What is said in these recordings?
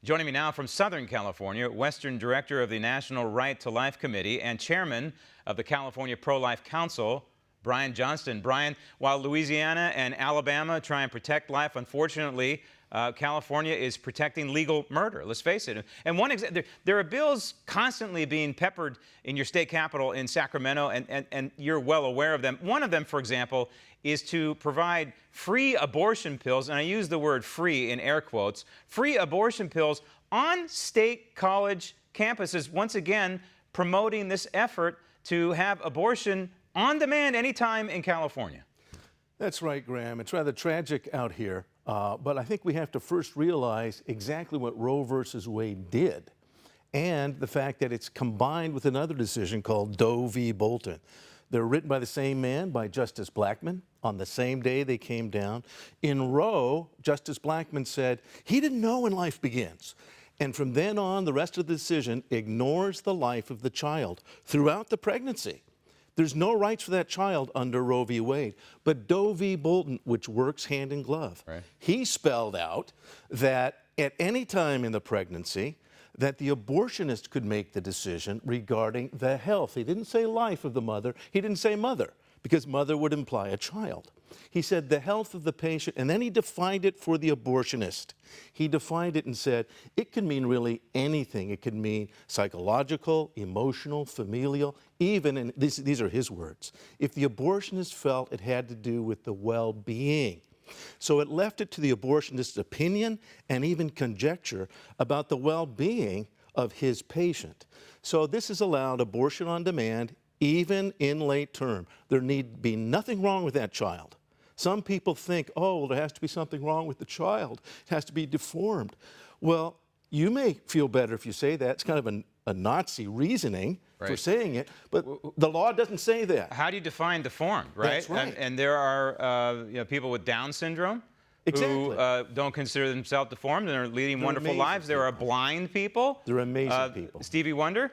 Joining me now from Southern California, Western Director of the National Right to Life Committee and Chairman of the California Pro-Life Council, Brian Johnston. Brian, while Louisiana and Alabama try and protect life, unfortunately, California is protecting legal murder. Let's face it. And there are bills constantly being peppered in your state capital in Sacramento, and you're well aware of them. One of them, for example, is to provide free abortion pills, and I use the word free in air quotes, free abortion pills on state college campuses, once again promoting this effort to have abortion on demand anytime in California. That's right, Graham. It's rather tragic out here, but I think we have to first realize exactly what Roe versus Wade did, and the fact that it's combined with another decision called Doe v. Bolton. They're written by the same man, by Justice Blackmun, on the same day they came down. In Roe, Justice Blackmun said he didn't know when life begins. And from then on, the rest of the decision ignores the life of the child throughout the pregnancy. There's no rights for that child under Roe v. Wade. But Doe v. Bolton, which works hand in glove, right, he spelled out that at any time in the pregnancy, that the abortionist could make the decision regarding the health. He didn't say life of the mother. He didn't say mother, because mother would imply a child. He said the health of the patient, and then he defined it for the abortionist. He defined it and said it could mean really anything. It could mean psychological, emotional, familial, even, and these are his words, if the abortionist felt it had to do with the well-being. So it left it to the abortionist's opinion and even conjecture about the well-being of his patient. So this has allowed abortion on demand even in late term. There need be nothing wrong with that child. Some people think, oh, well, there has to be something wrong with the child. It has to be deformed. Well, you may feel better if you say that. It's kind of a Nazi reasoning for saying it, but the law doesn't say that. How do you define deformed, right? That's right. And there are people with Down syndrome who don't consider themselves deformed and are leading wonderful lives. There are blind people. They're amazing people. Stevie Wonder,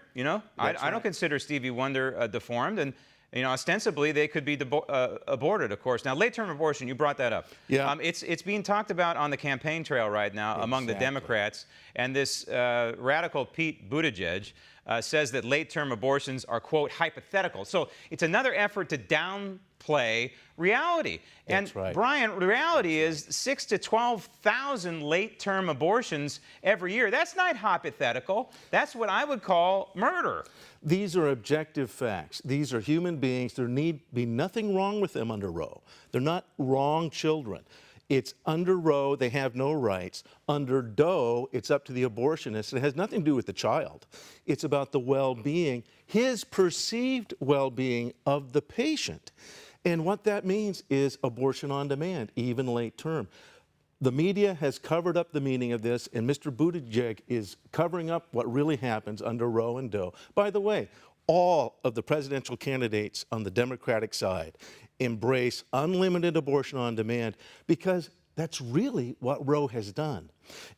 I don't consider Stevie Wonder deformed, and ostensibly they could be aborted, of course. Now, late-term abortion, you brought that up. Yeah. It's being talked about on the campaign trail right now among the Democrats, and this radical Pete Buttigieg says that late-term abortions are, quote, hypothetical. So it's another effort to downplay reality. That's right. Brian, reality is 6,000 to 12,000 late-term abortions every year. That's not hypothetical. That's what I would call murder. These are objective facts. These are human beings. There need be nothing wrong with them under Roe. They're not wrong children. It's under Roe, they have no rights. Under Doe, it's up to the abortionist. It has nothing to do with the child. It's about the well-being, his perceived well-being of the patient. And what that means is abortion on demand, even late term. The media has covered up the meaning of this, and Mr. Buttigieg is covering up what really happens under Roe and Doe. By the way, all of the presidential candidates on the Democratic side embrace unlimited abortion on demand because that's really what Roe has done.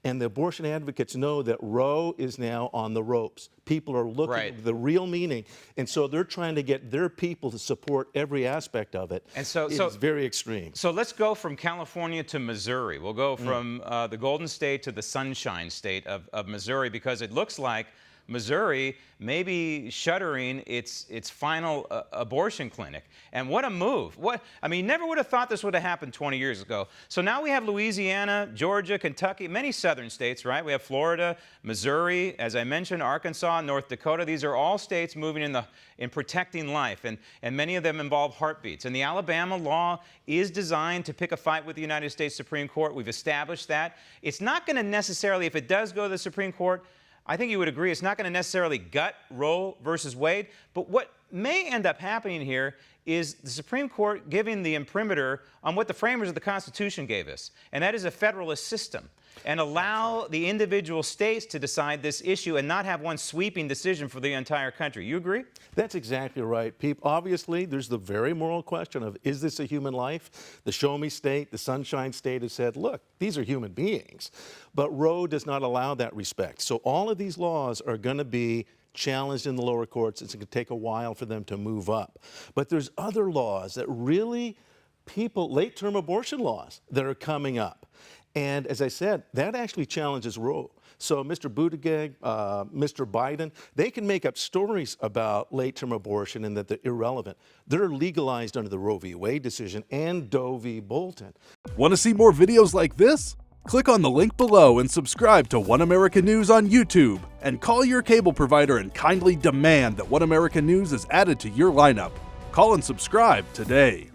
And the abortion advocates know that Roe is now on the ropes. People are looking at the real meaning, and so they're trying to get their people to support every aspect of it. And so it's very extreme. So let's go from California to Missouri. We'll go from the Golden State to the Sunshine State of Missouri, because it looks like Missouri may be shuttering its final abortion clinic. And what a move. You never would have thought this would have happened 20 years ago. So now we have Louisiana, Georgia, Kentucky, many southern states, right? We have Florida, Missouri, as I mentioned, Arkansas, North Dakota. These are all states moving in protecting life, and many of them involve heartbeats. And the Alabama law is designed to pick a fight with the United States Supreme Court. We've established that. It's not going to necessarily, if it does go to the Supreme Court, I think you would agree, it's not going to necessarily gut Roe versus Wade, but what may end up happening here is the Supreme Court giving the imprimatur on what the framers of the Constitution gave us, and that is a federalist system, and allow the individual states to decide this issue and not have one sweeping decision for the entire country. You agree? That's exactly right. Obviously, there's the very moral question of, is this a human life? The Show Me State, the Sunshine State has said, look, these are human beings. But Roe does not allow that respect. So all of these laws are going to be challenged in the lower courts. It's going to take a while for them to move up. But there's other laws that really late-term abortion laws that are coming up. And as I said, that actually challenges Roe. So Mr. Buttigieg, Mr. Biden, they can make up stories about late-term abortion and that they're irrelevant. They're legalized under the Roe v. Wade decision and Doe v. Bolton. Want to see more videos like this? Click on the link below and subscribe to One America News on YouTube, and call your cable provider and kindly demand that One America News is added to your lineup. Call and subscribe today.